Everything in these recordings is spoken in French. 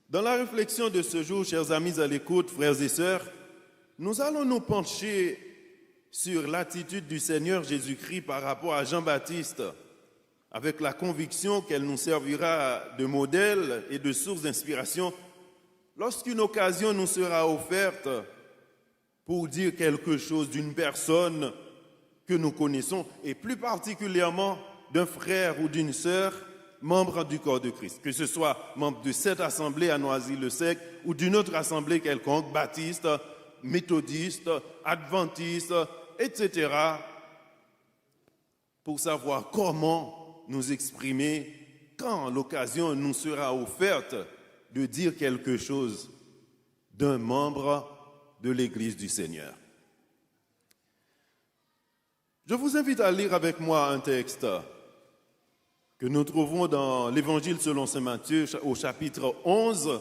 Dans la réflexion de ce jour, chers amis à l'écoute, frères et sœurs, nous allons nous pencher sur l'attitude du Seigneur Jésus-Christ par rapport à Jean-Baptiste, avec la conviction qu'elle nous servira de modèle et de source d'inspiration lorsqu'une occasion nous sera offerte pour dire quelque chose d'une personne que nous connaissons, et plus particulièrement d'un frère ou d'une sœur membre du corps de Christ, que ce soit membre de cette assemblée à Noisy-le-Sec ou d'une autre assemblée quelconque, baptiste, méthodiste, adventiste, etc., pour savoir comment nous exprimer quand l'occasion nous sera offerte de dire quelque chose d'un membre de l'Église du Seigneur. Je vous invite à lire avec moi un texte que nous trouvons dans l'Évangile selon saint Matthieu au chapitre 11,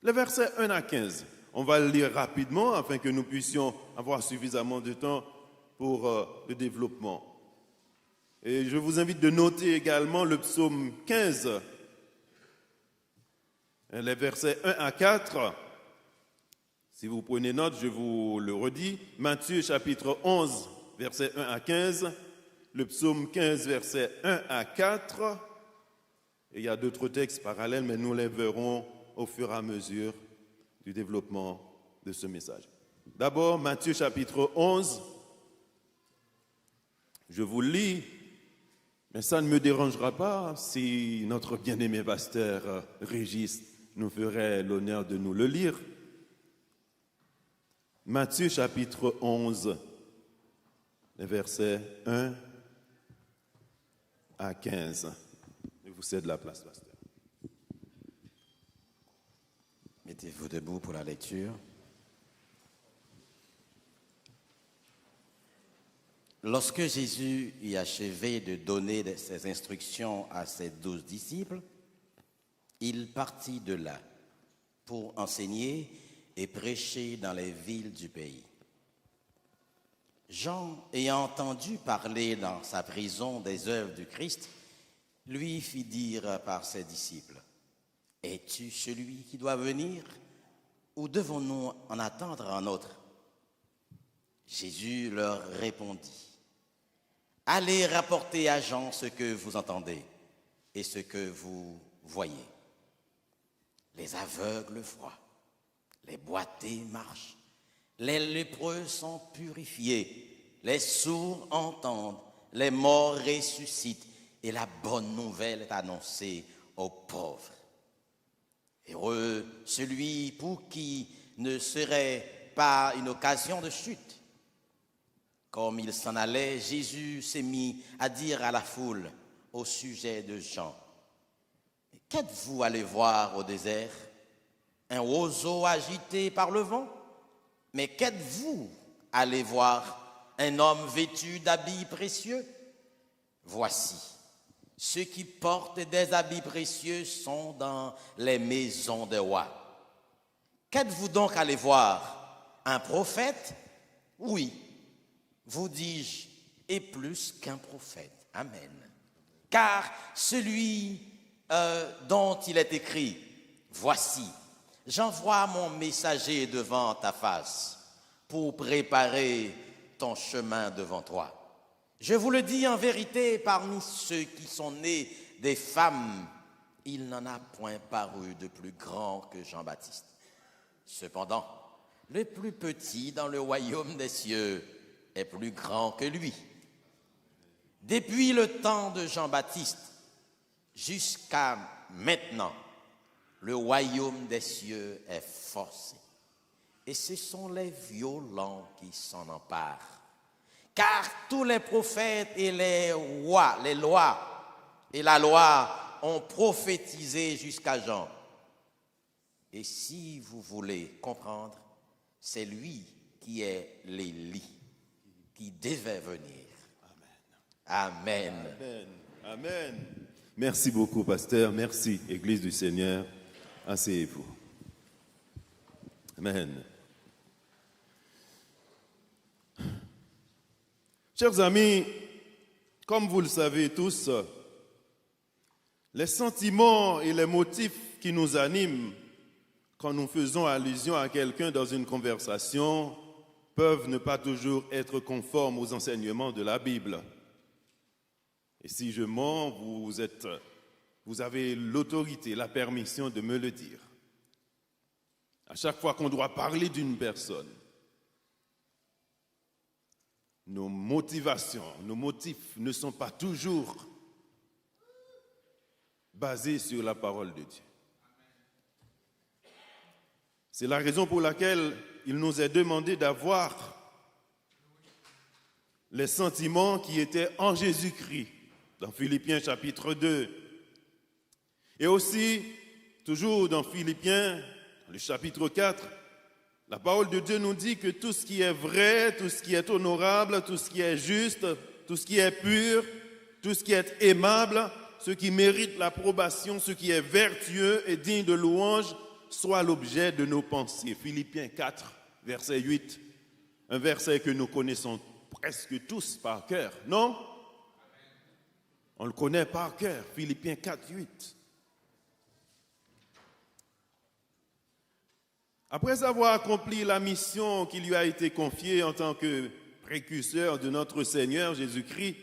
les versets 1 à 15. On va le lire rapidement afin que nous puissions avoir suffisamment de temps pour le développement. Et je vous invite de noter également le psaume 15, les versets 1 à 4. Si vous prenez note, je vous le redis. Matthieu chapitre 11, versets 1 à 15. Le psaume 15, versets 1 à 4. Et il y a d'autres textes parallèles, mais nous les verrons au fur et à mesure du développement de ce message. D'abord, Matthieu chapitre 11. Je vous le lis, mais ça ne me dérangera pas si notre bien-aimé pasteur Régis nous ferait l'honneur de nous le lire. Matthieu chapitre 11, les versets 1 à 15. Je vous cède la place, pasteur. Mettez-vous debout pour la lecture. Lorsque Jésus eut achevé de donner ses instructions à ses 12 disciples, il partit de là pour enseigner et prêcher dans les villes du pays. Jean, ayant entendu parler dans sa prison des œuvres du Christ, lui fit dire par ses disciples, « Es-tu celui qui doit venir, ou devons-nous en attendre un autre ?» Jésus leur répondit, « Allez rapporter à Jean ce que vous entendez et ce que vous voyez. Les aveugles voient, les boités marchent, les lépreux sont purifiés, les sourds entendent, les morts ressuscitent, et la bonne nouvelle est annoncée aux pauvres. Heureux celui pour qui ne serait pas une occasion de chute. » Comme il s'en allait, Jésus s'est mis à dire à la foule au sujet de Jean, « Qu'êtes-vous allé voir au désert? Un oiseau agité par le vent? Mais qu'êtes-vous allé voir? Un homme vêtu d'habits précieux? Voici, ceux qui portent des habits précieux sont dans les maisons des rois. Qu'êtes-vous donc allé voir? Un prophète? Oui, vous dis-je, et plus qu'un prophète. Amen. Car celui dont il est écrit, voici, j'envoie mon messager devant ta face pour préparer ton chemin devant toi. Je vous le dis en vérité, parmi ceux qui sont nés des femmes, il n'en a point paru de plus grand que Jean-Baptiste. Cependant, le plus petit dans le royaume des cieux est plus grand que lui. Depuis le temps de Jean-Baptiste jusqu'à maintenant, le royaume des cieux est forcé. Et ce sont les violents qui s'en emparent. Car tous les prophètes et les lois et la loi ont prophétisé jusqu'à Jean. Et si vous voulez comprendre, c'est lui qui est l'Élie, qui devait venir. Amen. Amen. Amen. Merci beaucoup, pasteur. Merci, Église du Seigneur. Asseyez-vous. Amen. Chers amis, comme vous le savez tous, les sentiments et les motifs qui nous animent quand nous faisons allusion à quelqu'un dans une conversation peuvent ne pas toujours être conformes aux enseignements de la Bible. Et si je mens, vous avez l'autorité, la permission de me le dire. À chaque fois qu'on doit parler d'une personne, nos motivations, nos motifs ne sont pas toujours basés sur la parole de Dieu. C'est la raison pour laquelle il nous est demandé d'avoir les sentiments qui étaient en Jésus-Christ, dans Philippiens chapitre 2. Et aussi, toujours dans Philippiens, le chapitre 4, la parole de Dieu nous dit que tout ce qui est vrai, tout ce qui est honorable, tout ce qui est juste, tout ce qui est pur, tout ce qui est aimable, ce qui mérite l'approbation, ce qui est vertueux et digne de louange, soit l'objet de nos pensées. Philippiens 4, verset 8, un verset que nous connaissons presque tous par cœur, non? On le connaît par cœur, Philippiens 4, 8. Après avoir accompli la mission qui lui a été confiée en tant que précurseur de notre Seigneur Jésus-Christ,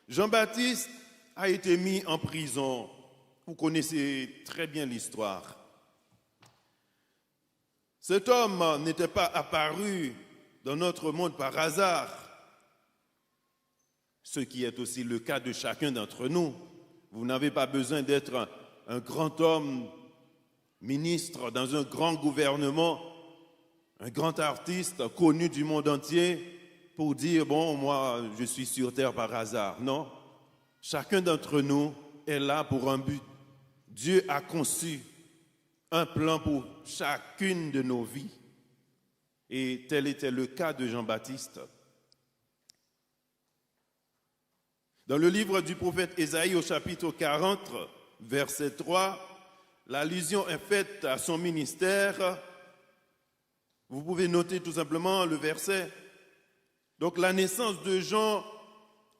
Jean-Baptiste a été mis en prison. Vous connaissez très bien l'histoire. Cet homme n'était pas apparu dans notre monde par hasard, ce qui est aussi le cas de chacun d'entre nous. Vous n'avez pas besoin d'être un grand homme, ministre dans un grand gouvernement, un grand artiste connu du monde entier pour dire, bon, moi, je suis sur terre par hasard. Non, chacun d'entre nous est là pour un but. Dieu a conçu un plan pour chacune de nos vies. Et tel était le cas de Jean-Baptiste. Dans le livre du prophète Ésaïe au chapitre 40, verset 3, l'allusion est faite à son ministère. Vous pouvez noter tout simplement le verset. Donc la naissance de Jean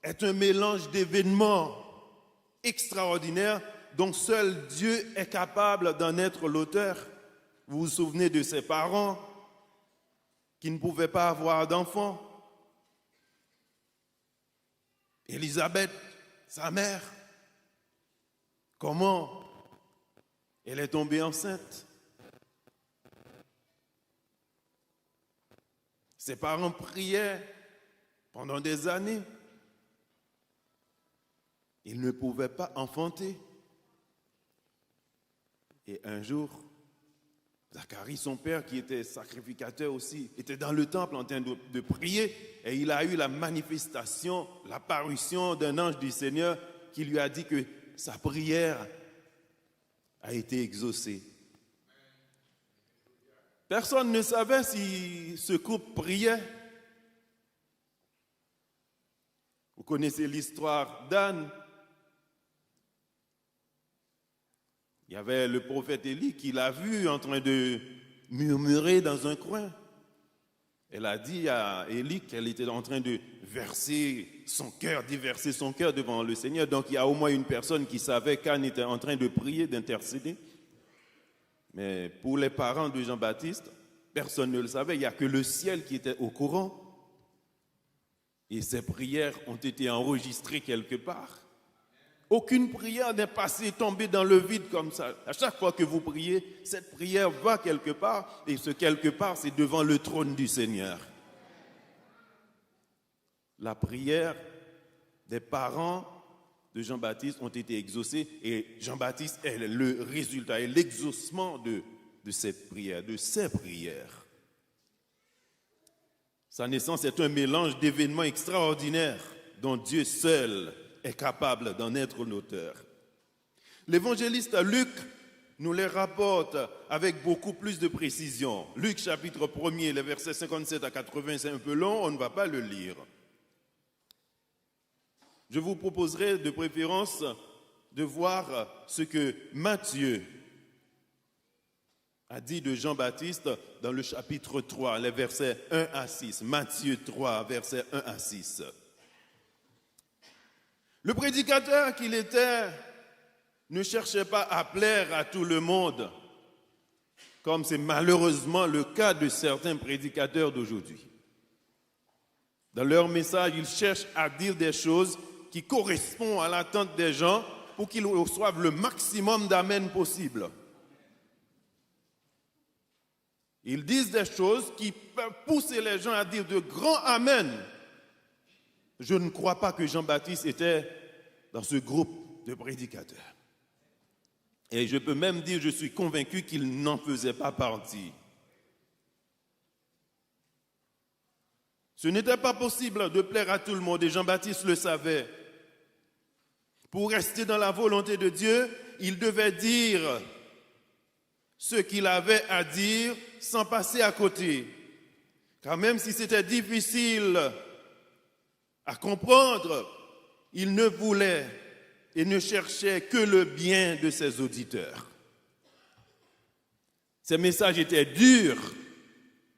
est un mélange d'événements extraordinaires dont seul Dieu est capable d'en être l'auteur. Vous vous souvenez de ses parents qui ne pouvaient pas avoir d'enfants. Élisabeth, sa mère, comment elle est tombée enceinte? Ses parents priaient pendant des années. Ils ne pouvaient pas enfanter. Et un jour, Zacharie, son père, qui était sacrificateur aussi, était dans le temple en train de prier et il a eu la manifestation, l'apparition d'un ange du Seigneur qui lui a dit que sa prière a été exaucée. Personne ne savait si ce couple priait. Vous connaissez l'histoire d'Anne. Il y avait le prophète Élie qui l'a vu en train de murmurer dans un coin. Elle a dit à Élie qu'elle était en train de déverser son cœur devant le Seigneur. Donc il y a au moins une personne qui savait qu'Anne était en train de prier, d'intercéder. Mais pour les parents de Jean-Baptiste, personne ne le savait. Il n'y a que le ciel qui était au courant. Et ces prières ont été enregistrées quelque part. Aucune prière n'est passée, tombée dans le vide comme ça. À chaque fois que vous priez, cette prière va quelque part, et ce quelque part, c'est devant le trône du Seigneur. La prière des parents de Jean-Baptiste ont été exaucées, et Jean-Baptiste est le résultat et l'exaucement de cette prière, de ces prières. Sa naissance est un mélange d'événements extraordinaires dont Dieu seul est capable d'en être l'auteur. L'évangéliste Luc nous les rapporte avec beaucoup plus de précision. Luc chapitre 1er, les versets 57 à 80, c'est un peu long, on ne va pas le lire. Je vous proposerai de préférence de voir ce que Matthieu a dit de Jean-Baptiste dans le chapitre 3, les versets 1 à 6. Matthieu 3, versets 1 à 6. Le prédicateur qu'il était Ne cherchez pas à plaire à tout le monde, comme c'est malheureusement le cas de certains prédicateurs d'aujourd'hui. Dans leur message, ils cherchent à dire des choses qui correspondent à l'attente des gens pour qu'ils reçoivent le maximum d'amen possible. Ils disent des choses qui peuvent pousser les gens à dire de grands amen. Je ne crois pas que Jean-Baptiste était dans ce groupe de prédicateurs. Et je peux même dire, je suis convaincu qu'il n'en faisait pas partie. Ce n'était pas possible de plaire à tout le monde et Jean-Baptiste le savait. Pour rester dans la volonté de Dieu, il devait dire ce qu'il avait à dire sans passer à côté. Car même si c'était difficile à comprendre, il ne voulait et ne cherchait que le bien de ses auditeurs. Ces messages étaient durs,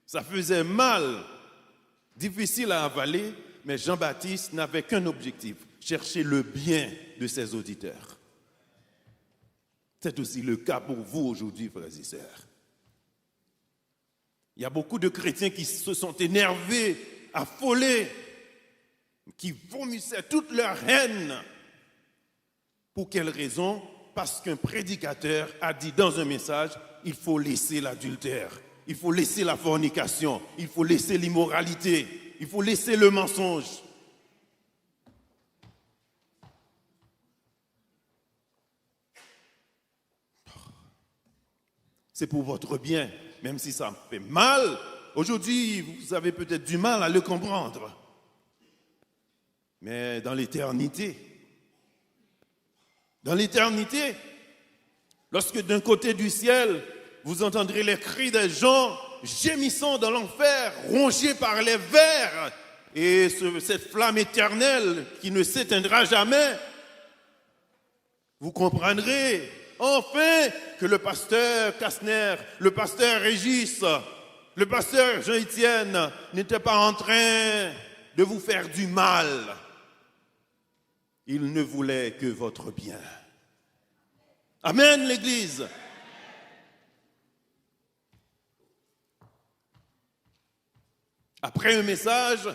ça faisait mal, difficile à avaler, mais Jean-Baptiste n'avait qu'un objectif, chercher le bien de ses auditeurs. C'est aussi le cas pour vous aujourd'hui, frères et sœurs. Il y a beaucoup de chrétiens qui se sont énervés, affolés, qui vomissaient toute leur haine. Pour quelle raison? Parce qu'un prédicateur a dit dans un message, il faut laisser l'adultère, il faut laisser la fornication, il faut laisser l'immoralité, il faut laisser le mensonge. C'est pour votre bien, même si ça me fait mal. Aujourd'hui, vous avez peut-être du mal à le comprendre. Mais dans l'éternité, lorsque d'un côté du ciel, vous entendrez les cris des gens gémissant dans l'enfer, rongés par les vers, et cette flamme éternelle qui ne s'éteindra jamais, vous comprendrez enfin que le pasteur Kastner, le pasteur Régis, le pasteur Jean-Étienne n'étaient pas en train de vous faire du mal. Ils ne voulaient que votre bien. Amen, l'Église. Après un message,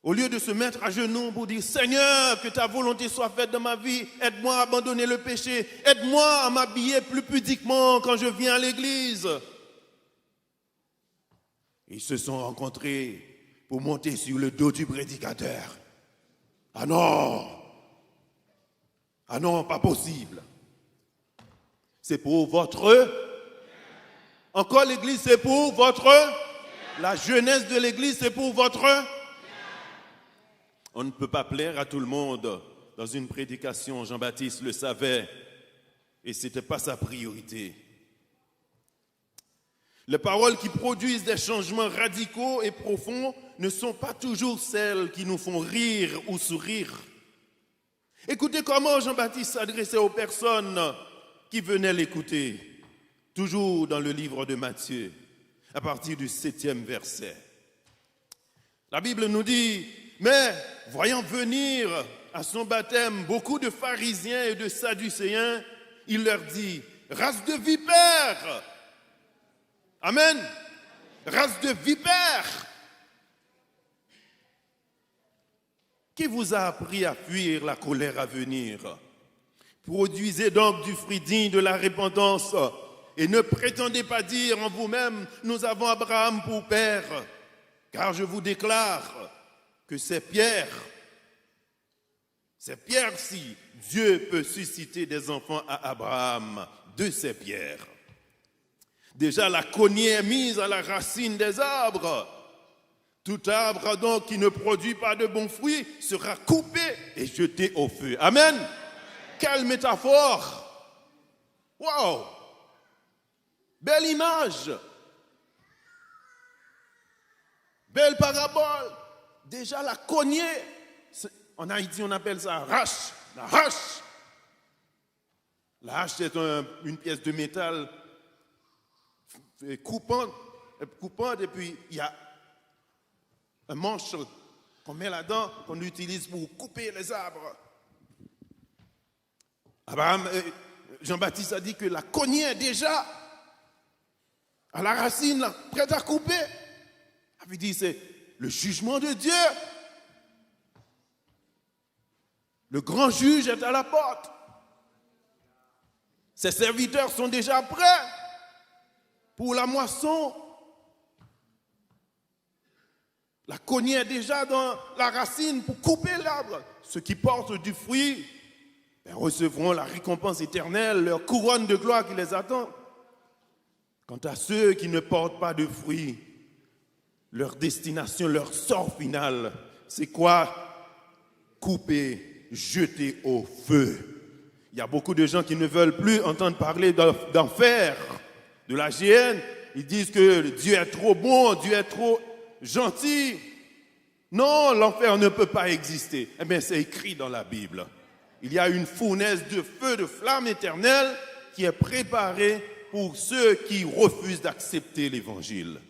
au lieu de se mettre à genoux pour dire « Seigneur, que ta volonté soit faite dans ma vie, aide-moi à abandonner le péché, aide-moi à m'habiller plus pudiquement quand je viens à l'église. » Ils se sont rencontrés pour monter sur le dos du prédicateur. Ah non, pas possible. C'est pour votre... Encore l'église, c'est pour votre... La jeunesse de l'église, c'est pour votre... On ne peut pas plaire à tout le monde. Dans une prédication, Jean-Baptiste le savait et ce n'était pas sa priorité. Les paroles qui produisent des changements radicaux et profonds ne sont pas toujours celles qui nous font rire ou sourire. Écoutez comment Jean-Baptiste s'adressait aux personnes qui venaient l'écouter, toujours dans le livre de Matthieu, à partir du 7e verset. La Bible nous dit... Mais, voyant venir à son baptême beaucoup de pharisiens et de sadducéens, il leur dit, race de vipères. Amen. Race de vipères. Qui vous a appris à fuir la colère à venir? Produisez donc du fruit digne de la repentance et ne prétendez pas dire en vous-même, nous avons Abraham pour père, car je vous déclare que c'est pierres-ci, Dieu peut susciter des enfants à Abraham de ces pierres. Déjà la cognée est mise à la racine des arbres. Tout arbre donc qui ne produit pas de bons fruits sera coupé et jeté au feu. Amen. Quelle métaphore! Wow! Belle image! Belle parabole! Déjà la cognée, en Haïti on appelle ça hache, la hache. La hache c'est une pièce de métal coupante et puis il y a un manche qu'on met là-dedans, qu'on utilise pour couper les arbres. Jean-Baptiste a dit que la cognée est déjà à la racine, là, prête à couper. Il avait dit c'est le jugement de Dieu. Le grand juge est à la porte. Ses serviteurs sont déjà prêts pour la moisson. La cognée est déjà dans la racine pour couper l'arbre. Ceux qui portent du fruit recevront la récompense éternelle, leur couronne de gloire qui les attend. Quant à ceux qui ne portent pas de fruits, leur destination, leur sort final, c'est quoi? Couper, jeter au feu. Il y a beaucoup de gens qui ne veulent plus entendre parler d'enfer, de la géhenne. Ils disent que Dieu est trop bon, Dieu est trop gentil. Non, l'enfer ne peut pas exister. Eh bien, c'est écrit dans la Bible. Il y a une fournaise de feu, de flamme éternelle qui est préparée pour ceux qui refusent d'accepter l'évangile.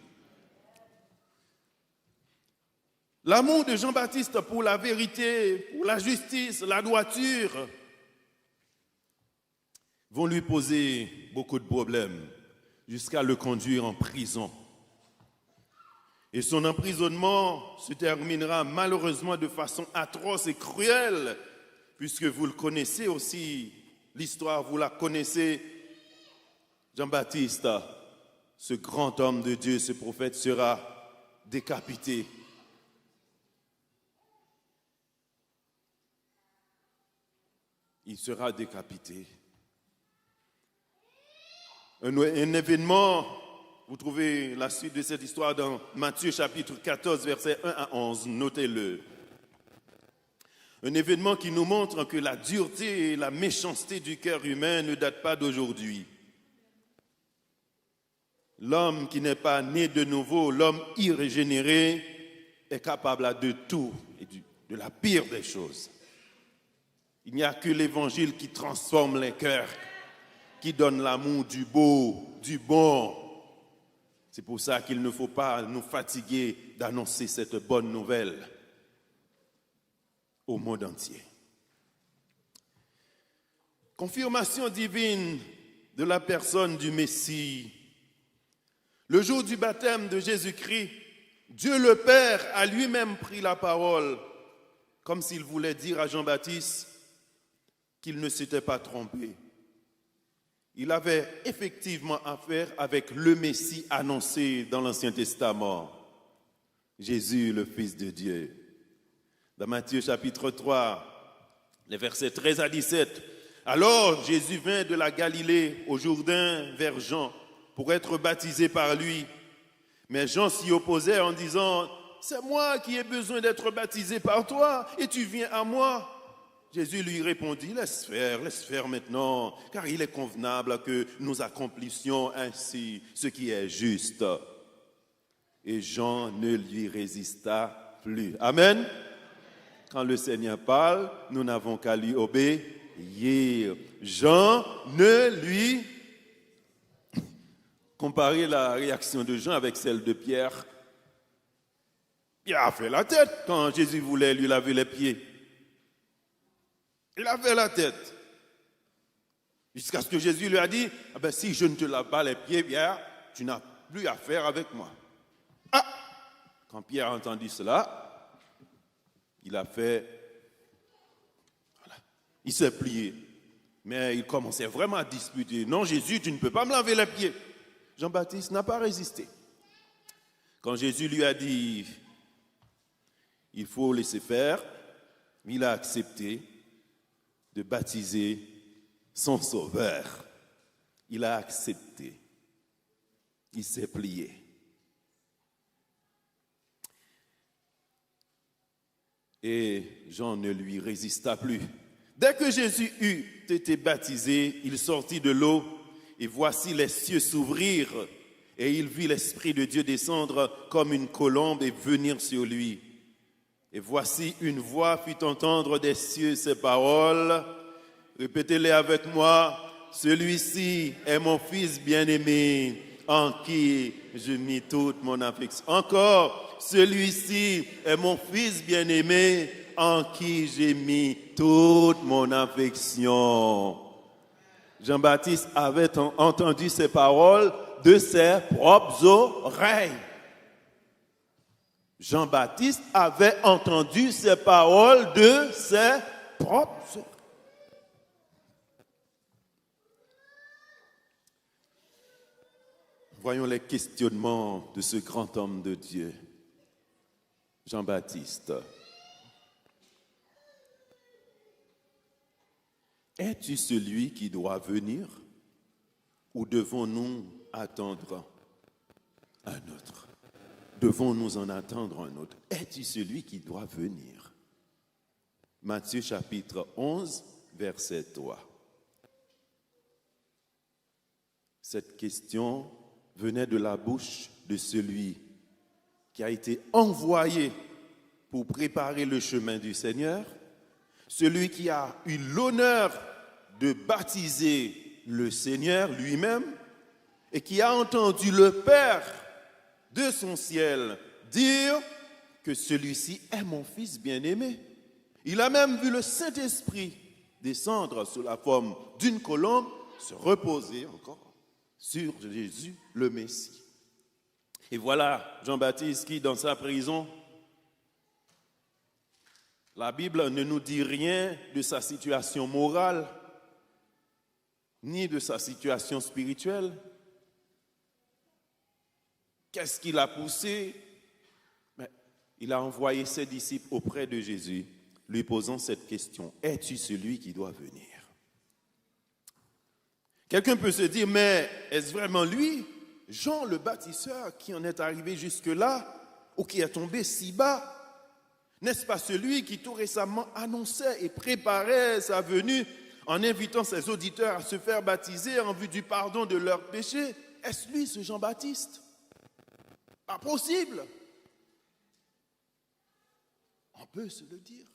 L'amour de Jean-Baptiste pour la vérité, pour la justice, la droiture, vont lui poser beaucoup de problèmes jusqu'à le conduire en prison. Et son emprisonnement se terminera malheureusement de façon atroce et cruelle, puisque vous le connaissez aussi, l'histoire, vous la connaissez. Jean-Baptiste, ce grand homme de Dieu, ce prophète, sera décapité. Il sera décapité. Un événement, vous trouvez la suite de cette histoire dans Matthieu chapitre 14, versets 1 à 11, notez-le. Un événement qui nous montre que la dureté et la méchanceté du cœur humain ne datent pas d'aujourd'hui. L'homme qui n'est pas né de nouveau, l'homme irrégénéré, est capable de tout et de la pire des choses. Il n'y a que l'évangile qui transforme les cœurs, qui donne l'amour du beau, du bon. C'est pour ça qu'il ne faut pas nous fatiguer d'annoncer cette bonne nouvelle au monde entier. Confirmation divine de la personne du Messie. Le jour du baptême de Jésus-Christ, Dieu le Père a lui-même pris la parole, comme s'il voulait dire à Jean-Baptiste qu'il ne s'était pas trompé. Il avait effectivement affaire avec le Messie annoncé dans l'Ancien Testament, Jésus, le Fils de Dieu. Dans Matthieu chapitre 3, les versets 13 à 17, « Alors Jésus vint de la Galilée au Jourdain vers Jean pour être baptisé par lui. Mais Jean s'y opposait en disant, « C'est moi qui ai besoin d'être baptisé par toi et tu viens à moi. » Jésus lui répondit, laisse faire maintenant, car il est convenable que nous accomplissions ainsi ce qui est juste. Et Jean ne lui résista plus. Amen. Quand le Seigneur parle, nous n'avons qu'à lui obéir. Jean ne lui... Comparez la réaction de Jean avec celle de Pierre. Il a fait la tête quand Jésus voulait lui laver les pieds. Il a fait la tête. Jusqu'à ce que Jésus lui a dit, ah ben, si je ne te lave pas les pieds, Pierre, tu n'as plus affaire avec moi. Ah! Quand Pierre a entendu cela, il a fait, voilà, il s'est plié. Mais il commençait vraiment à disputer. Non, Jésus, tu ne peux pas me laver les pieds. Jean-Baptiste n'a pas résisté. Quand Jésus lui a dit, il faut laisser faire, il a accepté de baptiser son sauveur. Il a accepté. Il s'est plié. Et Jean ne lui résista plus. Dès que Jésus eut été baptisé, il sortit de l'eau et voici les cieux s'ouvrir et il vit l'Esprit de Dieu descendre comme une colombe et venir sur lui. Et voici une voix fit entendre des cieux ces paroles. Répétez-les avec moi. Celui-ci est mon Fils bien-aimé, en qui je mis toute mon affection. Encore, celui-ci est mon Fils bien-aimé, en qui j'ai mis toute mon affection. Jean-Baptiste avait entendu ces paroles de ses propres oreilles. Jean-Baptiste avait entendu ces paroles de ses propres oreilles. Voyons les questionnements de ce grand homme de Dieu, Jean-Baptiste. Es-tu celui qui doit venir ou devons-nous attendre un autre? Devons-nous en attendre un autre? Es-tu celui qui doit venir? Matthieu chapitre 11, verset 3. Cette question venait de la bouche de celui qui a été envoyé pour préparer le chemin du Seigneur, celui qui a eu l'honneur de baptiser le Seigneur lui-même et qui a entendu le Père de son ciel dire que celui-ci est mon Fils bien-aimé. Il a même vu le Saint-Esprit descendre sous la forme d'une colombe, se reposer encore sur Jésus le Messie. Et voilà Jean-Baptiste qui, dans sa prison, la Bible ne nous dit rien de sa situation morale, ni de sa situation spirituelle. Qu'est-ce qui l'a poussé? Il a envoyé ses disciples auprès de Jésus, lui posant cette question: es-tu celui qui doit venir? Quelqu'un peut se dire, mais est-ce vraiment lui, Jean le baptiseur, qui en est arrivé jusque-là, ou qui est tombé si bas? N'est-ce pas celui qui tout récemment annonçait et préparait sa venue en invitant ses auditeurs à se faire baptiser en vue du pardon de leurs péchés? Est-ce lui, ce Jean-Baptiste? Pas possible. On peut se le dire.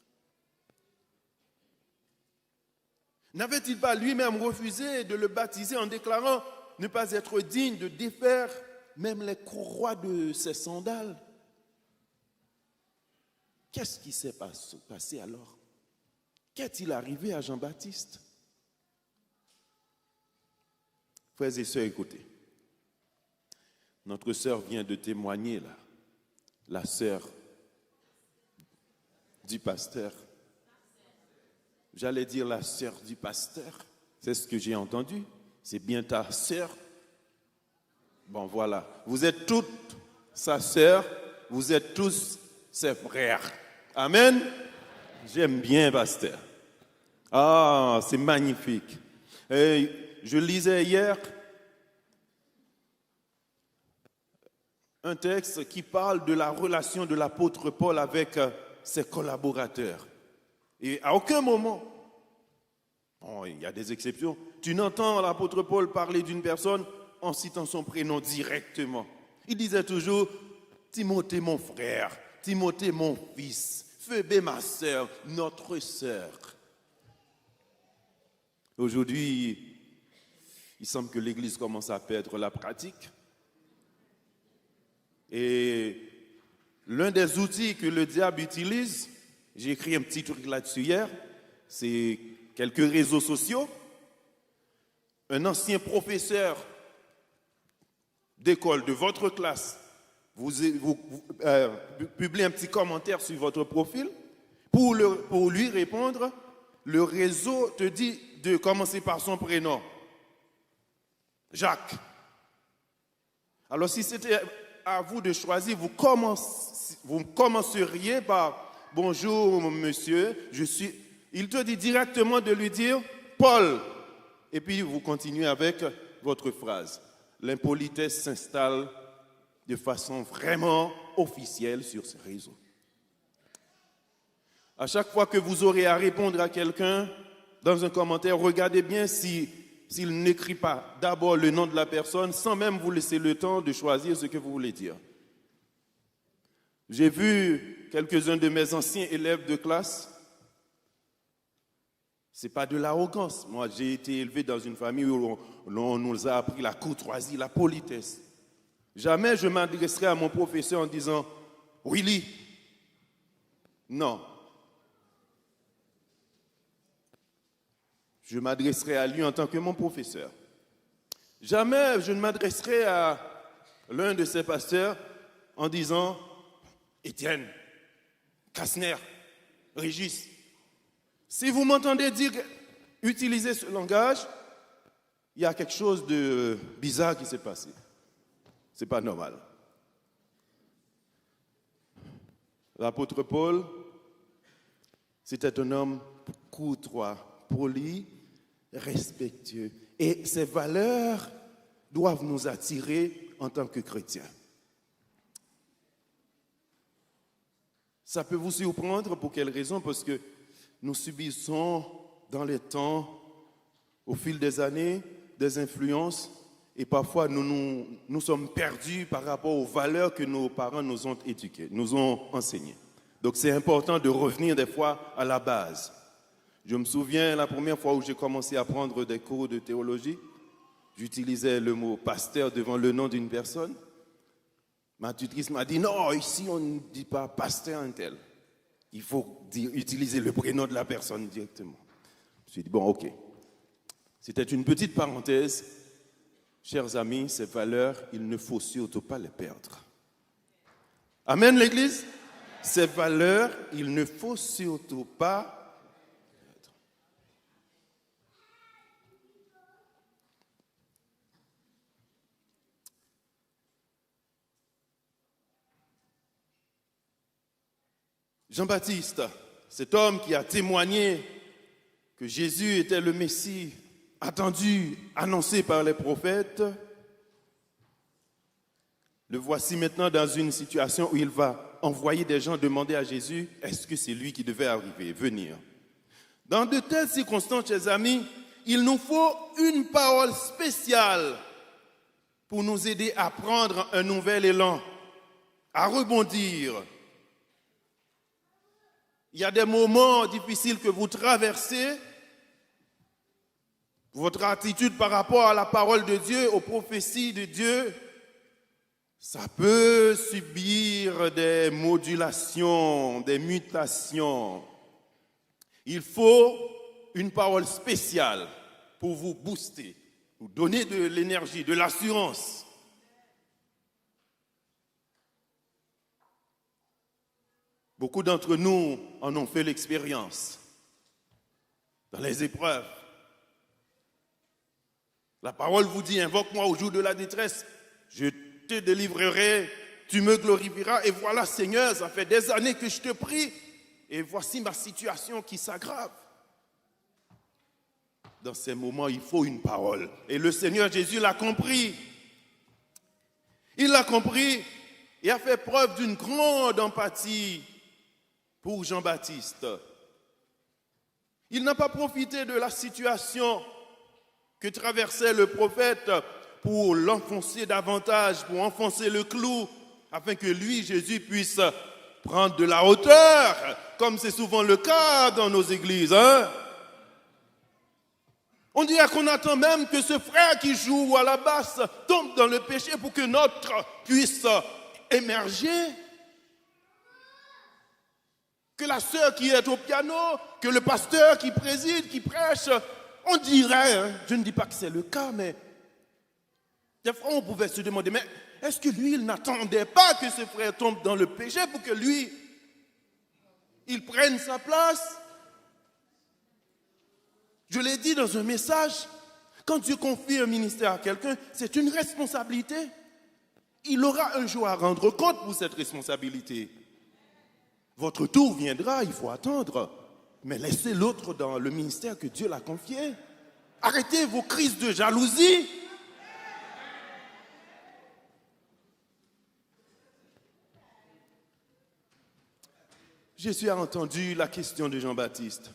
N'avait-il pas lui-même refusé de le baptiser en déclarant ne pas être digne de défaire même les courroies de ses sandales? Qu'est-ce qui s'est passé alors? Qu'est-il arrivé à Jean-Baptiste? Frères et sœurs, écoutez. Notre sœur vient de témoigner là, la sœur du pasteur. J'allais dire la sœur du pasteur. C'est ce que j'ai entendu. C'est bien ta sœur. Bon, voilà. Vous êtes toutes sa sœur. Vous êtes tous ses frères. Amen. J'aime bien, pasteur. Ah, c'est magnifique. Et je lisais hier un texte qui parle de la relation de l'apôtre Paul avec ses collaborateurs. Et à aucun moment, il y a des exceptions, tu n'entends l'apôtre Paul parler d'une personne en citant son prénom directement. Il disait toujours Timothée mon frère, Timothée mon fils, Phébé ma sœur, notre sœur. Aujourd'hui, il semble que l'Église commence à perdre la pratique. Et l'un des outils que le diable utilise, j'ai écrit un petit truc là-dessus hier, c'est quelques réseaux sociaux. Un ancien professeur d'école de votre classe vous publie un petit commentaire sur votre profil pour lui répondre. Le réseau te dit de commencer par son prénom. Jacques. Alors si c'était à vous de choisir, vous commenceriez par « Bonjour monsieur, je suis… » Il te dit directement de lui dire « Paul ». Et puis vous continuez avec votre phrase. L'impolitesse s'installe de façon vraiment officielle sur ce réseau. À chaque fois que vous aurez à répondre à quelqu'un dans un commentaire, regardez bien s'il n'écrit pas d'abord le nom de la personne sans même vous laisser le temps de choisir ce que vous voulez dire. J'ai vu quelques-uns de mes anciens élèves de classe. Ce n'est pas de l'arrogance. Moi, j'ai été élevé dans une famille où on nous a appris la courtoisie, la politesse. Jamais je m'adresserai à mon professeur en disant « Willy ». Non. je m'adresserai à lui en tant que mon professeur. Jamais je ne m'adresserai à l'un de ses pasteurs en disant « Étienne, Kastner, Régis, si vous m'entendez dire, utiliser ce langage, il y a quelque chose de bizarre qui s'est passé. Ce n'est pas normal. » L'apôtre Paul, c'était un homme courtois, poli, respectueux. Et ces valeurs doivent nous attirer en tant que chrétiens. Ça peut vous surprendre pour quelle raison? Parce que nous subissons dans les temps, au fil des années, des influences et parfois nous sommes perdus par rapport aux valeurs que nos parents nous ont éduquées, nous ont enseignées. Donc c'est important de revenir des fois à la base. Je me souviens la première fois où j'ai commencé à prendre des cours de théologie, j'utilisais le mot pasteur devant le nom d'une personne. Ma tutrice m'a dit, non, ici on ne dit pas pasteur un tel. Il faut utiliser le prénom de la personne directement. Je me suis dit, bon, ok. C'était une petite parenthèse. Chers amis, ces valeurs, il ne faut surtout pas les perdre. Amen, l'Église? Ces valeurs, il ne faut surtout pas perdre. Jean-Baptiste, cet homme qui a témoigné que Jésus était le Messie attendu, annoncé par les prophètes, le voici maintenant dans une situation où il va envoyer des gens demander à Jésus, est-ce que c'est lui qui devait arriver, venir? Dans de telles circonstances, chers amis, il nous faut une parole spéciale pour nous aider à prendre un nouvel élan, à rebondir. Il y a des moments difficiles que vous traversez. Votre attitude par rapport à la parole de Dieu, aux prophéties de Dieu, ça peut subir des modulations, des mutations. Il faut une parole spéciale pour vous booster, vous donner de l'énergie, de l'assurance. Beaucoup d'entre nous en ont fait l'expérience dans les épreuves. La parole vous dit, invoque-moi au jour de la détresse, je te délivrerai, tu me glorifieras. Et voilà, Seigneur, ça fait des années que je te prie, et voici ma situation qui s'aggrave. Dans ces moments, il faut une parole. Et le Seigneur Jésus l'a compris. Il l'a compris et a fait preuve d'une grande empathie pour Jean-Baptiste. Il n'a pas profité de la situation que traversait le prophète pour l'enfoncer davantage, pour enfoncer le clou, afin que lui, Jésus, puisse prendre de la hauteur, comme c'est souvent le cas dans nos églises. On dirait qu'on attend même que ce frère qui joue à la basse tombe dans le péché pour que notre puisse émerger. Que la sœur qui est au piano, que le pasteur qui préside, qui prêche, on dirait, je ne dis pas que c'est le cas, mais des fois on pouvait se demander, mais est-ce que lui, il n'attendait pas que ce frère tombe dans le péché pour que lui, il prenne sa place? Je l'ai dit dans un message, quand Dieu confie un ministère à quelqu'un, c'est une responsabilité. Il aura un jour à rendre compte pour cette responsabilité. Votre tour viendra, il faut attendre. Mais laissez l'autre dans le ministère que Dieu l'a confié. Arrêtez vos crises de jalousie. Jésus a entendu la question de Jean-Baptiste.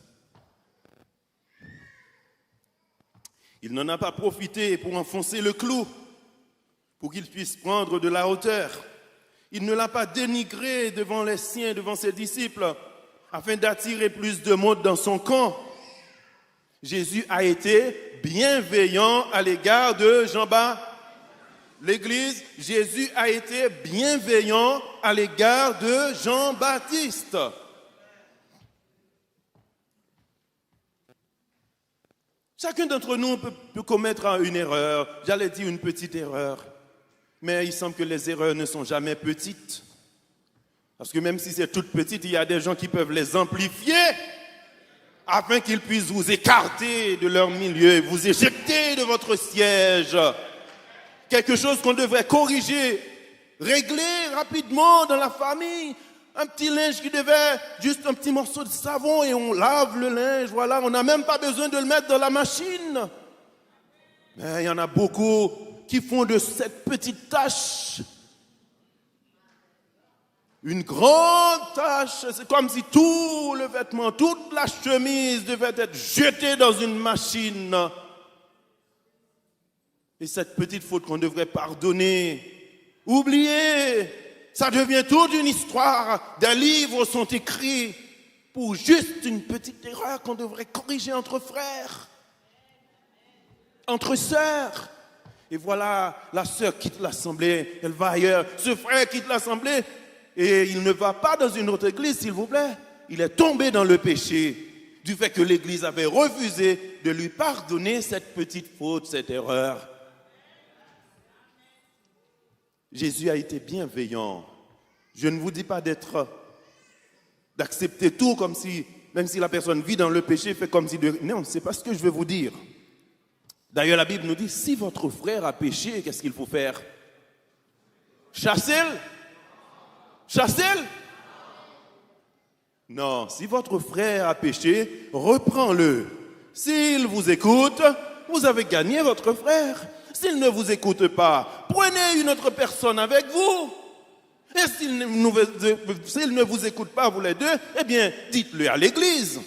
Il n'en a pas profité pour enfoncer le clou, pour qu'il puisse prendre de la hauteur. Il ne l'a pas dénigré devant les siens, devant ses disciples, afin d'attirer plus de monde dans son camp. Jésus a été bienveillant à l'égard de Jean-Baptiste. L'Église, Jésus a été bienveillant à l'égard de Jean-Baptiste. Chacun d'entre nous peut commettre une erreur, j'allais dire une petite erreur. Mais il semble que les erreurs ne sont jamais petites. Parce que même si c'est toute petite, il y a des gens qui peuvent les amplifier afin qu'ils puissent vous écarter de leur milieu, vous éjecter de votre siège. Quelque chose qu'on devrait corriger, régler rapidement dans la famille. Un petit linge qui devait, juste un petit morceau de savon et on lave le linge, voilà, on n'a même pas besoin de le mettre dans la machine. Mais il y en a beaucoup qui font de cette petite tâche une grande tâche. C'est comme si tout le vêtement, toute la chemise devait être jetée dans une machine. Et cette petite faute qu'on devrait pardonner, oublier, ça devient toute une histoire. Des livres sont écrits pour juste une petite erreur qu'on devrait corriger entre frères, entre sœurs. Et voilà, la sœur quitte l'assemblée, elle va ailleurs. Ce frère quitte l'assemblée et il ne va pas dans une autre église, s'il vous plaît. Il est tombé dans le péché du fait que l'église avait refusé de lui pardonner cette petite faute, cette erreur. Jésus a été bienveillant. Je ne vous dis pas d'accepter tout comme si, même si la personne vit dans le péché, fait comme si non, c'est pas ce que je veux vous dire. D'ailleurs, la Bible nous dit, si votre frère a péché, qu'est-ce qu'il faut faire? Chasser-le? Chasser-le? Non, si votre frère a péché, reprends-le. S'il vous écoute, vous avez gagné votre frère. S'il ne vous écoute pas, prenez une autre personne avec vous. Et s'il ne vous écoute pas, vous les deux, eh bien, dites-le à l'église.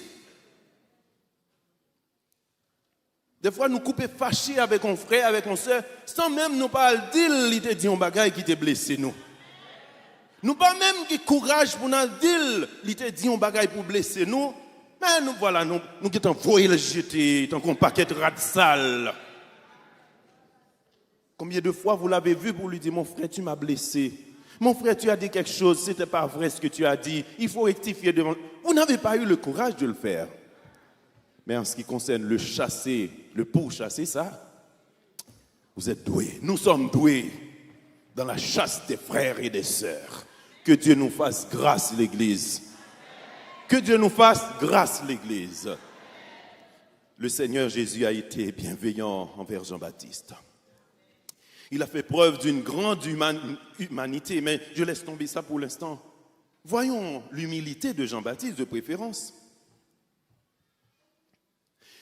Des fois, nous coupons fâchés avec un frère, avec une soeur, sans même nous pas le dire, il te dit un bagage qui t'a blessé, nous. Nous pas même qui courage pour nous dire, il te dit un bagage pour blesser nous. Mais nous, voilà, nous qui t'en voyons le jeter, tant qu'on paquet de rats sales. Combien de fois vous l'avez vu pour lui dire, mon frère, tu m'as blessé. Mon frère, tu as dit quelque chose, ce n'était pas vrai ce que tu as dit. Il faut rectifier devant. Vous n'avez pas eu le courage de le faire. Mais en ce qui concerne le chasser, le pourchasser, ça, vous êtes doués. Nous sommes doués dans la chasse des frères et des sœurs. Que Dieu nous fasse grâce, l'Église. Que Dieu nous fasse grâce, l'Église. Le Seigneur Jésus a été bienveillant envers Jean-Baptiste. Il a fait preuve d'une grande humanité, mais je laisse tomber ça pour l'instant. Voyons l'humilité de Jean-Baptiste de préférence.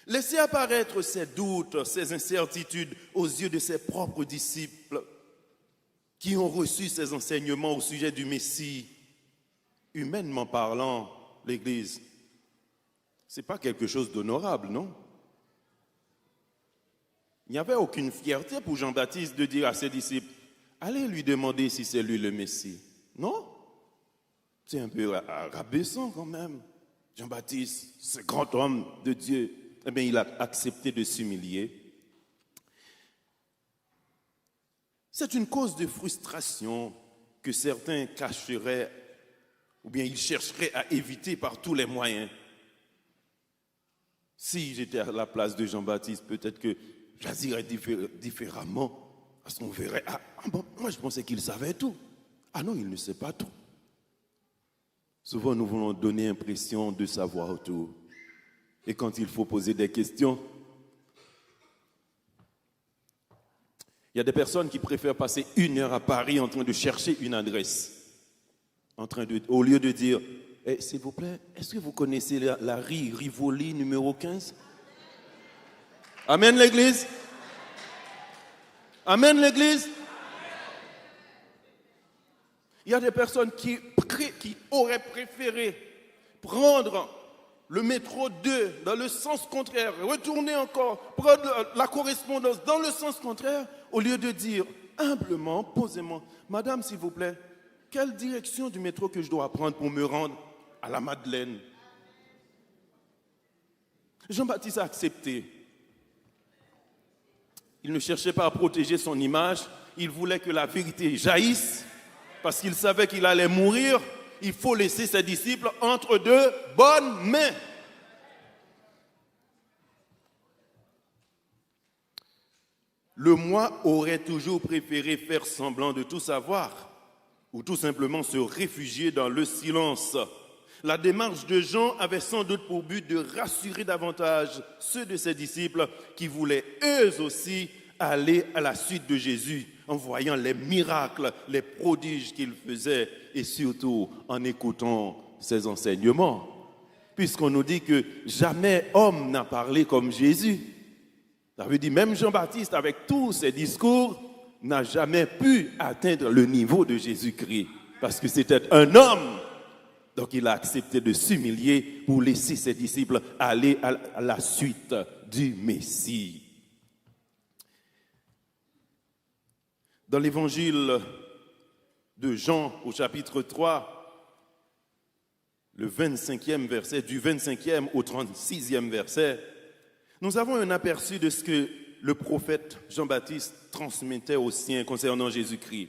Laissez apparaître ses doutes, ses incertitudes aux yeux de ses propres disciples qui ont reçu ses enseignements au sujet du Messie. Humainement parlant, l'Église, ce n'est pas quelque chose d'honorable, non? Il n'y avait aucune fierté pour Jean-Baptiste de dire à ses disciples, allez lui demander si c'est lui le Messie. Non? C'est un peu rabaissant quand même. Jean-Baptiste, ce grand homme de Dieu, eh bien, il a accepté de s'humilier. C'est une cause de frustration que certains cacheraient ou bien ils chercheraient à éviter par tous les moyens. Si j'étais à la place de Jean-Baptiste, peut-être que j'agirais différemment, parce qu'on verrait, bon, moi je pensais qu'il savait tout. Ah non, il ne sait pas tout. Souvent nous voulons donner l'impression de savoir tout. Et quand il faut poser des questions, il y a des personnes qui préfèrent passer 1 heure à Paris en train de chercher une adresse. Au lieu de dire, s'il vous plaît, est-ce que vous connaissez la rue Rivoli numéro 15? Amen l'Église? Amen l'Église? Il y a des personnes qui auraient préféré prendre le métro 2 dans le sens contraire, retourner encore, prendre la correspondance dans le sens contraire, au lieu de dire humblement, posément, madame, s'il vous plaît, quelle direction du métro que je dois prendre pour me rendre à la Madeleine? Jean-Baptiste a accepté. Il ne cherchait pas à protéger son image, il voulait que la vérité jaillisse, parce qu'il savait qu'il allait mourir. Il faut laisser ses disciples entre 2 bonnes mains. le moi aurait toujours préféré faire semblant de tout savoir ou tout simplement se réfugier dans le silence. La démarche de Jean avait sans doute pour but de rassurer davantage ceux de ses disciples qui voulaient eux aussi aller à la suite de Jésus en voyant les miracles, les prodiges qu'il faisait et surtout en écoutant ses enseignements. Puisqu'on nous dit que jamais homme n'a parlé comme Jésus. Ça veut dire même Jean-Baptiste, avec tous ses discours, n'a jamais pu atteindre le niveau de Jésus-Christ. Parce que c'était un homme. Donc il a accepté de s'humilier pour laisser ses disciples aller à la suite du Messie. Dans l'évangile de Jean au chapitre 3, le 25e verset, du 25e au 36e verset, nous avons un aperçu de ce que le prophète Jean-Baptiste transmettait aux siens concernant Jésus-Christ.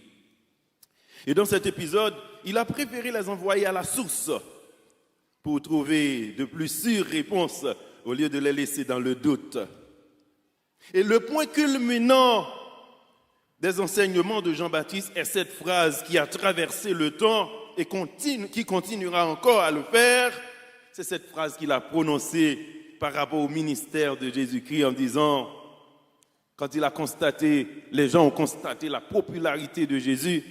Et dans cet épisode, il a préféré les envoyer à la source pour trouver de plus sûres réponses au lieu de les laisser dans le doute. Et le point culminant des enseignements de Jean-Baptiste est cette phrase qui a traversé le temps et qui continuera encore à le faire. C'est cette phrase qu'il a prononcée par rapport au ministère de Jésus-Christ en disant, quand il a constaté, les gens ont constaté la popularité de Jésus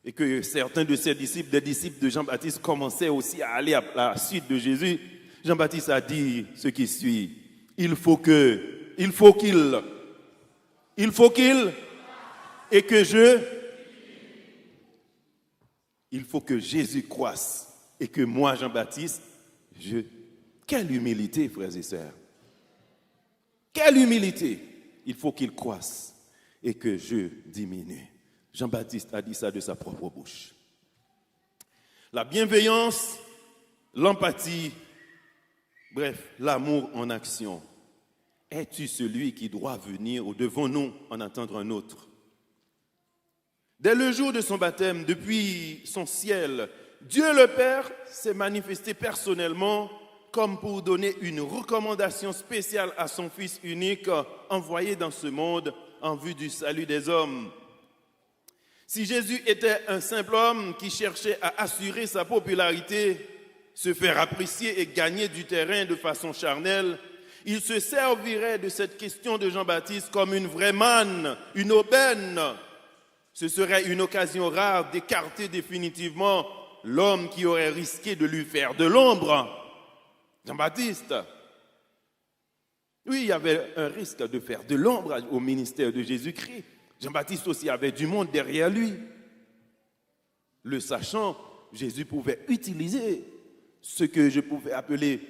et que certains de ses disciples, des disciples de Jean-Baptiste, commençaient aussi à aller à la suite de Jésus, Jean-Baptiste a dit ce qui suit. Il faut qu'il, et que il faut que Jésus croisse et que moi, Jean-Baptiste, Quelle humilité, frères et sœurs. Quelle humilité. Il faut qu'il croisse et que je diminue. Jean-Baptiste a dit ça de sa propre bouche. La bienveillance, l'empathie, bref, l'amour en action. Es-tu celui qui doit venir ou devons-nous en attendre un autre? Dès le jour de son baptême, depuis son ciel, Dieu le Père s'est manifesté personnellement comme pour donner une recommandation spéciale à son Fils unique envoyé dans ce monde en vue du salut des hommes. Si Jésus était un simple homme qui cherchait à assurer sa popularité, se faire apprécier et gagner du terrain de façon charnelle, il se servirait de cette question de Jean-Baptiste comme une vraie manne, une aubaine. Ce serait une occasion rare d'écarter définitivement l'homme qui aurait risqué de lui faire de l'ombre. Jean-Baptiste. Oui, il y avait un risque de faire de l'ombre au ministère de Jésus-Christ. Jean-Baptiste aussi avait du monde derrière lui. Le sachant, Jésus pouvait utiliser ce que je pouvais appeler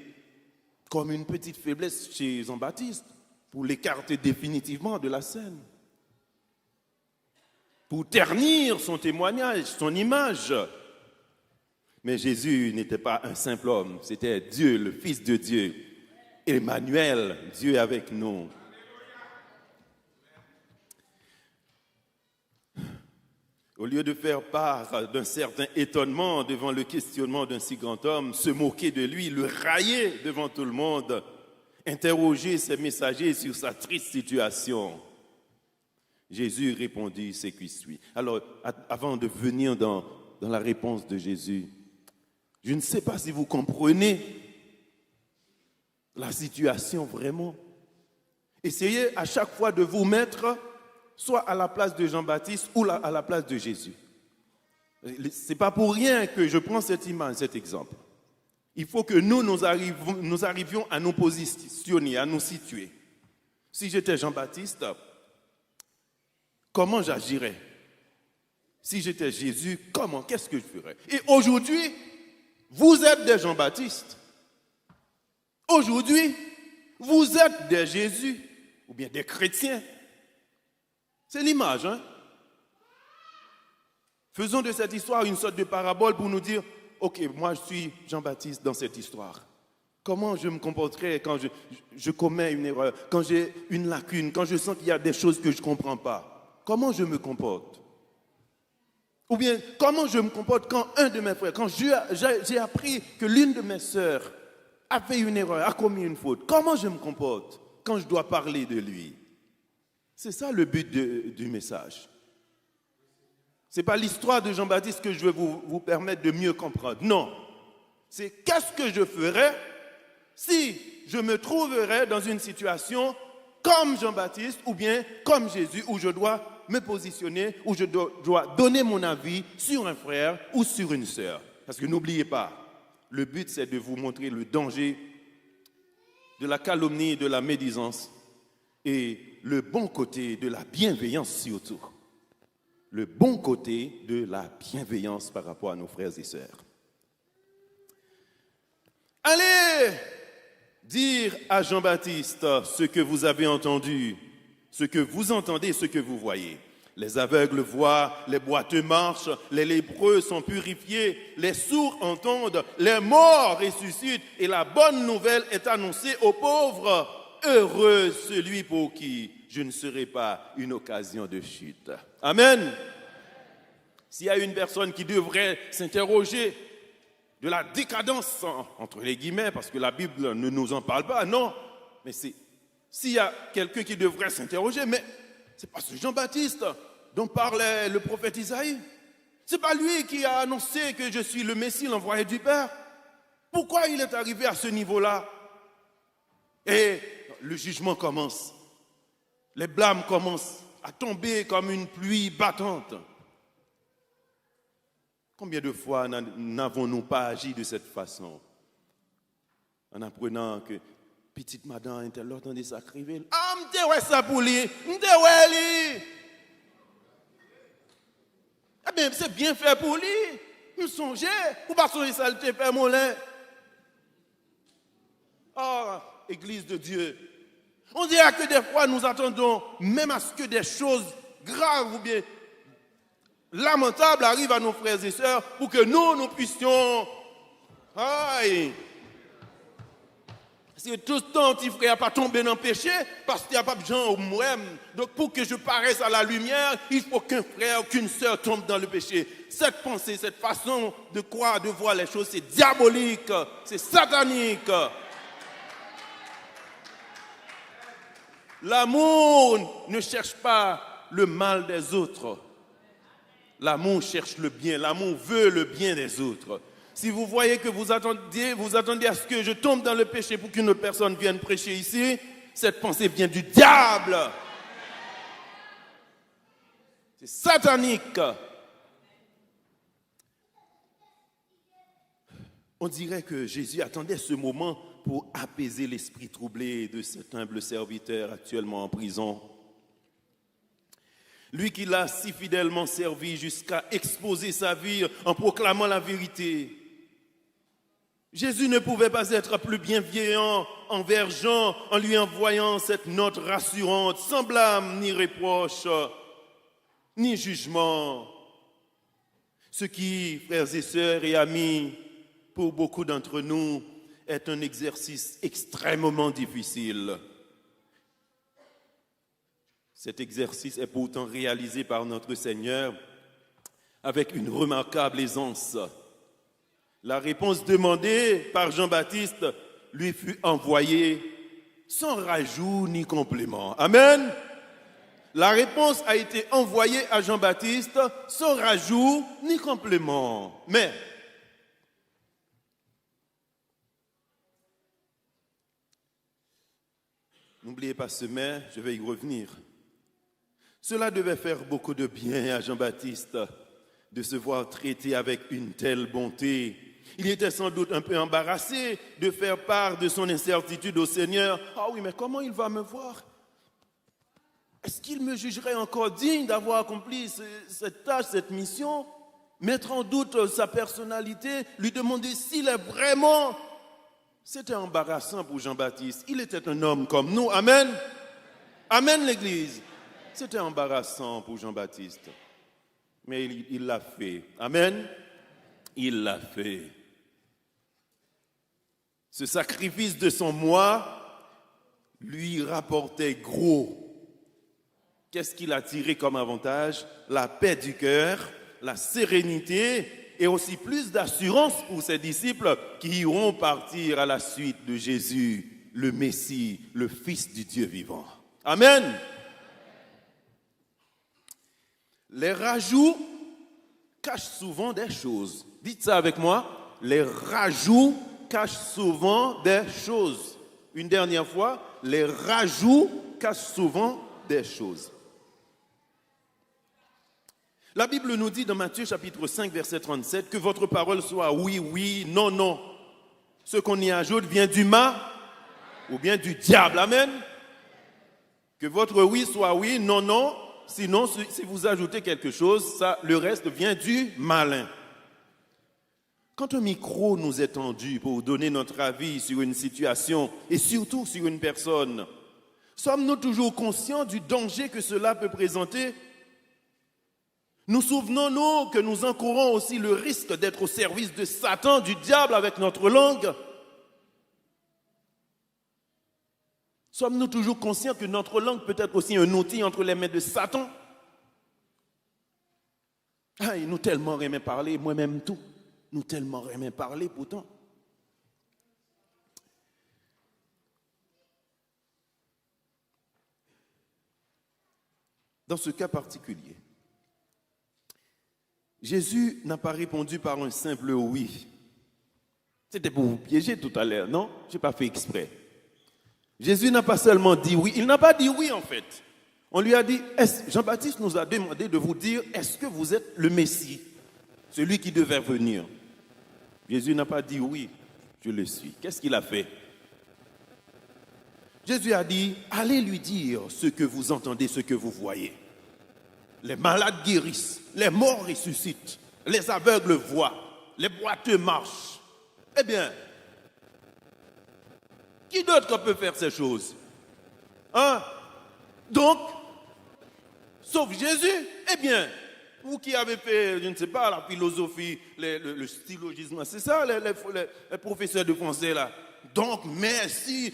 comme une petite faiblesse chez Jean-Baptiste pour l'écarter définitivement de la scène. Pour ternir son témoignage, son image. Mais Jésus n'était pas un simple homme, c'était Dieu, le Fils de Dieu. Emmanuel, Dieu avec nous. Au lieu de faire part d'un certain étonnement devant le questionnement d'un si grand homme, se moquer de lui, le railler devant tout le monde, interroger ses messagers sur sa triste situation, Jésus répondit ce qui suit. Alors, avant de venir dans la réponse de Jésus, je ne sais pas si vous comprenez la situation vraiment. Essayez à chaque fois de vous mettre soit à la place de Jean-Baptiste ou à la place de Jésus. Ce n'est pas pour rien que je prends cette image, cet exemple. Il faut que nous arrivions à nous positionner, à nous situer. Si j'étais Jean-Baptiste, comment j'agirais? Si j'étais Jésus, qu'est-ce que je ferais? Et aujourd'hui, vous êtes des Jean-Baptiste. Aujourd'hui, vous êtes des Jésus ou bien des chrétiens. C'est l'image, hein? Faisons de cette histoire une sorte de parabole pour nous dire, ok, moi je suis Jean-Baptiste dans cette histoire. Comment je me comporterais quand je commets une erreur, quand j'ai une lacune, quand je sens qu'il y a des choses que je ne comprends pas? Comment je me comporte? Ou bien, comment je me comporte quand un de mes frères, quand j'ai appris que l'une de mes sœurs a fait une erreur, a commis une faute? Comment je me comporte quand je dois parler de lui? C'est ça le but du message. Ce n'est pas l'histoire de Jean-Baptiste que je veux vous permettre de mieux comprendre. Non. C'est qu'est-ce que je ferais si je me trouverais dans une situation comme Jean-Baptiste ou bien comme Jésus, où je dois me positionner, où je dois donner mon avis sur un frère ou sur une sœur. Parce que n'oubliez pas, le but c'est de vous montrer le danger de la calomnie et de la médisance et le bon côté de la bienveillance surtout. Le bon côté de la bienveillance par rapport à nos frères et sœurs. Allez dire à Jean-Baptiste ce que vous avez entendu, ce que vous entendez, ce que vous voyez. Les aveugles voient, les boiteux marchent, les lépreux sont purifiés, les sourds entendent, les morts ressuscitent et la bonne nouvelle est annoncée aux pauvres. Heureux celui pour qui je ne serai pas une occasion de chute. Amen. S'il y a une personne qui devrait s'interroger de la décadence, entre les guillemets, parce que la Bible ne nous en parle pas, non, mais s'il y a quelqu'un qui devrait s'interroger, mais c'est pas ce Jean-Baptiste dont parlait le prophète Isaïe. C'est pas lui qui a annoncé que je suis le Messie, l'envoyé du Père. Pourquoi il est arrivé à ce niveau-là? Et le jugement commence. Les blâmes commencent à tomber comme une pluie battante. Combien de fois n'avons-nous pas agi de cette façon? En apprenant que petite madame était là dans des sacrifices. Ah, m'te ouais ça pour lui, m'te ouais lui. Eh bien, c'est bien fait pour lui. Me songer, ou pas songer ça le fait mon lin. Ah, Église de Dieu. On dirait que des fois nous attendons même à ce que des choses graves ou bien lamentables arrivent à nos frères et sœurs pour que nous puissions. Aïe! Si tout le temps, petit frère n'a pas tombé dans le péché, parce qu'il n'y a pas de gens au moi-même. Donc, pour que je paraisse à la lumière, il faut qu'un frère, qu'une sœur tombe dans le péché. Cette pensée, cette façon de croire, de voir les choses, c'est diabolique, c'est satanique. L'amour ne cherche pas le mal des autres. L'amour cherche le bien, l'amour veut le bien des autres. Si vous voyez que vous attendez à ce que je tombe dans le péché pour qu'une autre personne vienne prêcher ici, cette pensée vient du diable. C'est satanique. On dirait que Jésus attendait ce moment pour apaiser l'esprit troublé de cet humble serviteur actuellement en prison. Lui qui l'a si fidèlement servi jusqu'à exposer sa vie en proclamant la vérité. Jésus ne pouvait pas être plus bienveillant envers Jean en lui envoyant cette note rassurante, sans blâme ni reproche, ni jugement. Ce qui, frères et sœurs et amis, pour beaucoup d'entre nous, est un exercice extrêmement difficile. Cet exercice est pourtant réalisé par notre Seigneur avec une remarquable aisance. La réponse demandée par Jean-Baptiste lui fut envoyée sans rajout ni complément. Amen. La réponse a été envoyée à Jean-Baptiste sans rajout ni complément. Mais n'oubliez pas ce mais, je vais y revenir. Cela devait faire beaucoup de bien à Jean-Baptiste de se voir traité avec une telle bonté. Il était sans doute un peu embarrassé de faire part de son incertitude au Seigneur. Ah oui, mais comment il va me voir? Est-ce qu'il me jugerait encore digne d'avoir accompli cette tâche, cette mission? Mettre en doute sa personnalité, lui demander s'il est vraiment... C'était embarrassant pour Jean-Baptiste. Il était un homme comme nous. Amen. Amen, l'Église. C'était embarrassant pour Jean-Baptiste. Mais il l'a fait. Amen. Il l'a fait. Ce sacrifice de son moi lui rapportait gros. Qu'est-ce qu'il a tiré comme avantage? La paix du cœur, la sérénité et aussi plus d'assurance pour ses disciples qui iront partir à la suite de Jésus, le Messie, le Fils du Dieu vivant. Amen. Les rajouts cachent souvent des choses. Dites ça avec moi. Les rajouts cachent souvent des choses. Une dernière fois, les rajouts cachent souvent des choses. La Bible nous dit dans Matthieu chapitre 5, verset 37, que votre parole soit oui, oui, non, non. Ce qu'on y ajoute vient du mal ou bien du diable. Amen. Que votre oui soit oui, non, non. Sinon, si vous ajoutez quelque chose, le reste vient du malin. Quand un micro nous est tendu pour donner notre avis sur une situation et surtout sur une personne, sommes-nous toujours conscients du danger que cela peut présenter? Nous souvenons-nous que nous encourons aussi le risque d'être au service de Satan, du diable avec notre langue? Sommes-nous toujours conscients que notre langue peut être aussi un outil entre les mains de Satan? Ah, il nous tellement aimait parler, moi-même tout. Nous tellement aimait parler pourtant. Dans ce cas particulier, Jésus n'a pas répondu par un simple oui. C'était pour vous piéger tout à l'heure, non? Je n'ai pas fait exprès. Jésus n'a pas seulement dit oui, il n'a pas dit oui en fait. On lui a dit, Jean-Baptiste nous a demandé de vous dire, est-ce que vous êtes le Messie, celui qui devait venir? Jésus n'a pas dit oui, je le suis. Qu'est-ce qu'il a fait? Jésus a dit, allez lui dire ce que vous entendez, ce que vous voyez. Les malades guérissent, les morts ressuscitent, les aveugles voient, les boiteux marchent. Eh bien, qui d'autre peut faire ces choses? Hein? Donc, sauf Jésus, eh bien, vous qui avez fait, je ne sais pas, la philosophie, le stylogisme, c'est ça, les professeurs de français là. Donc, merci.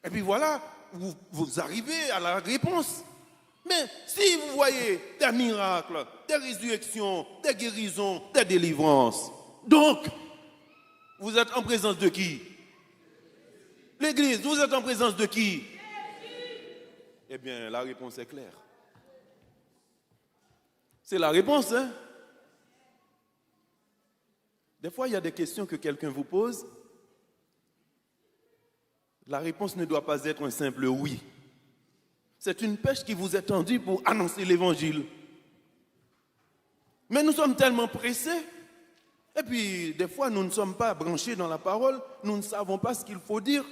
Et puis voilà, vous arrivez à la réponse. Mais si vous voyez des miracles, des résurrections, des guérisons, des délivrances, donc, vous êtes en présence de qui? L'Église, vous êtes en présence de qui? Eh bien, la réponse est claire. C'est la réponse, hein? Des fois, il y a des questions que quelqu'un vous pose. La réponse ne doit pas être un simple oui. C'est une pêche qui vous est tendue pour annoncer l'évangile. Mais nous sommes tellement pressés. Et puis, des fois, nous ne sommes pas branchés dans la parole. Nous ne savons pas ce qu'il faut dire.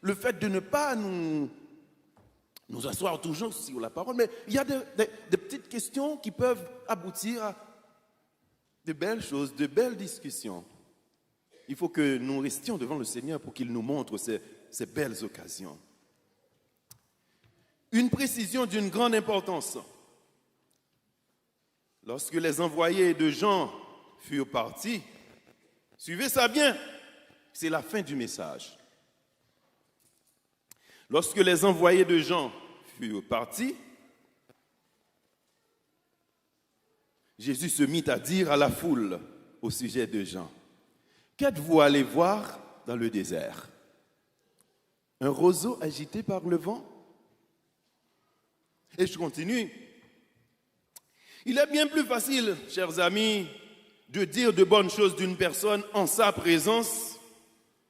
Le fait de ne pas nous asseoir toujours sur la parole. Mais il y a des petites questions qui peuvent aboutir à de belles choses, de belles discussions. Il faut que nous restions devant le Seigneur pour qu'il nous montre ces belles occasions. Une précision d'une grande importance. Lorsque les envoyés de Jean furent partis, suivez ça bien, c'est la fin du message. Lorsque les envoyés de Jean furent partis, Jésus se mit à dire à la foule au sujet de Jean, « Qu'êtes-vous allé voir dans le désert? Un roseau agité par le vent ?» Et je continue. Il est bien plus facile, chers amis, de dire de bonnes choses d'une personne en sa présence,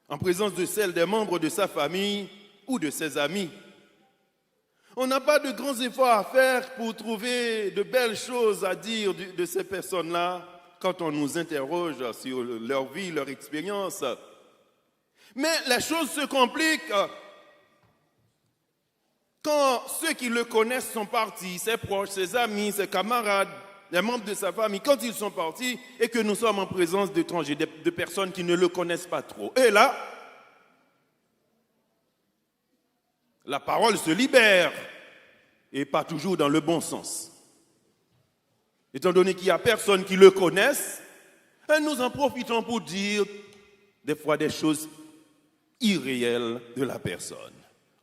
en présence de celle des membres de sa famille ou de ses amis. On n'a pas de grands efforts à faire pour trouver de belles choses à dire de ces personnes-là quand on nous interroge sur leur vie, leur expérience. Mais les choses se compliquent quand ceux qui le connaissent sont partis, ses proches, ses amis, ses camarades, les membres de sa famille, quand ils sont partis et que nous sommes en présence d'étrangers, de personnes qui ne le connaissent pas trop. Et là, la parole se libère et pas toujours dans le bon sens. Étant donné qu'il n'y a personne qui le connaisse, nous en profitons pour dire des fois des choses irréelles de la personne,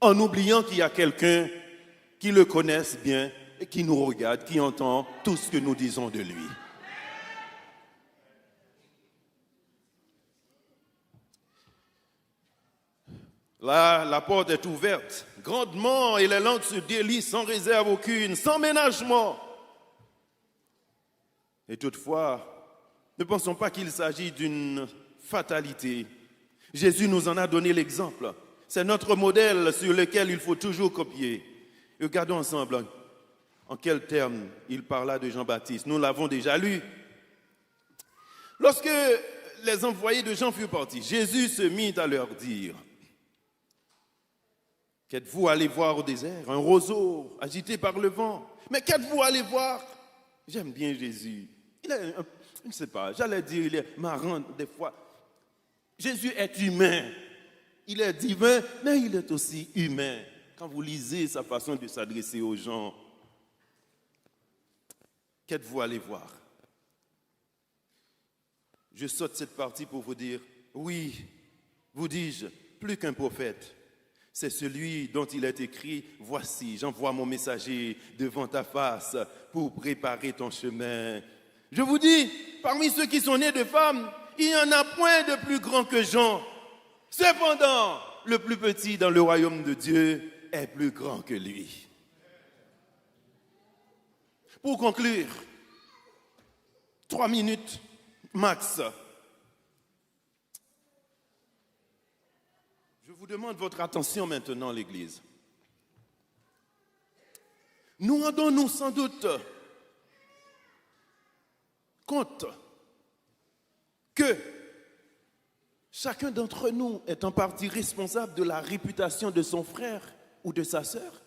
en oubliant qu'il y a quelqu'un qui le connaisse bien et qui nous regarde, qui entend tout ce que nous disons de lui. Là, la porte est ouverte grandement et les langues se délient sans réserve aucune, sans ménagement. Et toutefois, ne pensons pas qu'il s'agit d'une fatalité. Jésus nous en a donné l'exemple. C'est notre modèle sur lequel il faut toujours copier. Regardons ensemble en quels termes il parla de Jean-Baptiste. Nous l'avons déjà lu. Lorsque les envoyés de Jean furent partis, Jésus se mit à leur dire: qu'êtes-vous allés voir au désert? Un roseau agité par le vent. Mais qu'êtes-vous allés voir? J'aime bien Jésus. Je ne sais pas, j'allais dire, il est marrant des fois. Jésus est humain. Il est divin, mais il est aussi humain. Quand vous lisez sa façon de s'adresser aux gens, qu'êtes-vous allés voir? Je saute cette partie pour vous dire, oui, vous dis-je, plus qu'un prophète. C'est celui dont il est écrit, voici, j'envoie mon messager devant ta face pour préparer ton chemin. Je vous dis, parmi ceux qui sont nés de femmes, il n'y en a point de plus grand que Jean. Cependant, le plus petit dans le royaume de Dieu est plus grand que lui. Pour conclure, 3 minutes max. Je vous demande votre attention maintenant, l'Église. Nous rendons-nous sans doute compte que chacun d'entre nous est en partie responsable de la réputation de son frère ou de sa sœur?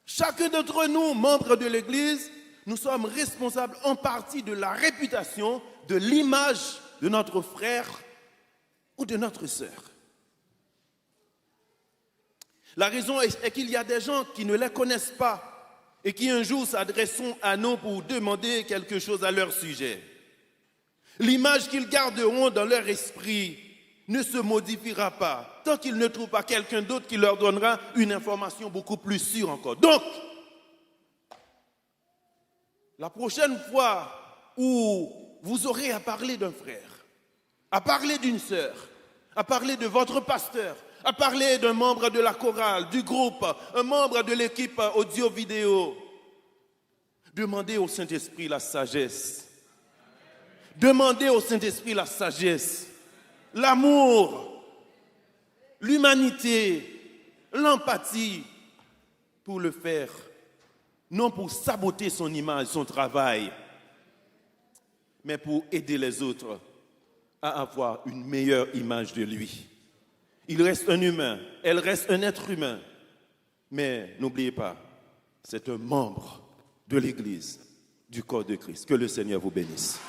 Chacun d'entre nous, membres de l'Église, nous sommes responsables en partie de la réputation, de l'image de notre frère ou de notre sœur. La raison est qu'il y a des gens qui ne les connaissent pas et qui un jour s'adresseront à nous pour demander quelque chose à leur sujet. L'image qu'ils garderont dans leur esprit ne se modifiera pas tant qu'ils ne trouvent pas quelqu'un d'autre qui leur donnera une information beaucoup plus sûre encore. Donc, la prochaine fois où vous aurez à parler d'un frère, à parler d'une sœur, à parler de votre pasteur, à parler d'un membre de la chorale, du groupe, un membre de l'équipe audio-vidéo, demandez au Saint-Esprit la sagesse. Demandez au Saint-Esprit la sagesse, l'amour, l'humanité, l'empathie pour le faire, non pour saboter son image, son travail, mais pour aider les autres à avoir une meilleure image de lui. Il reste un humain, elle reste un être humain, mais n'oubliez pas, c'est un membre de l'Église, du corps de Christ. Que le Seigneur vous bénisse.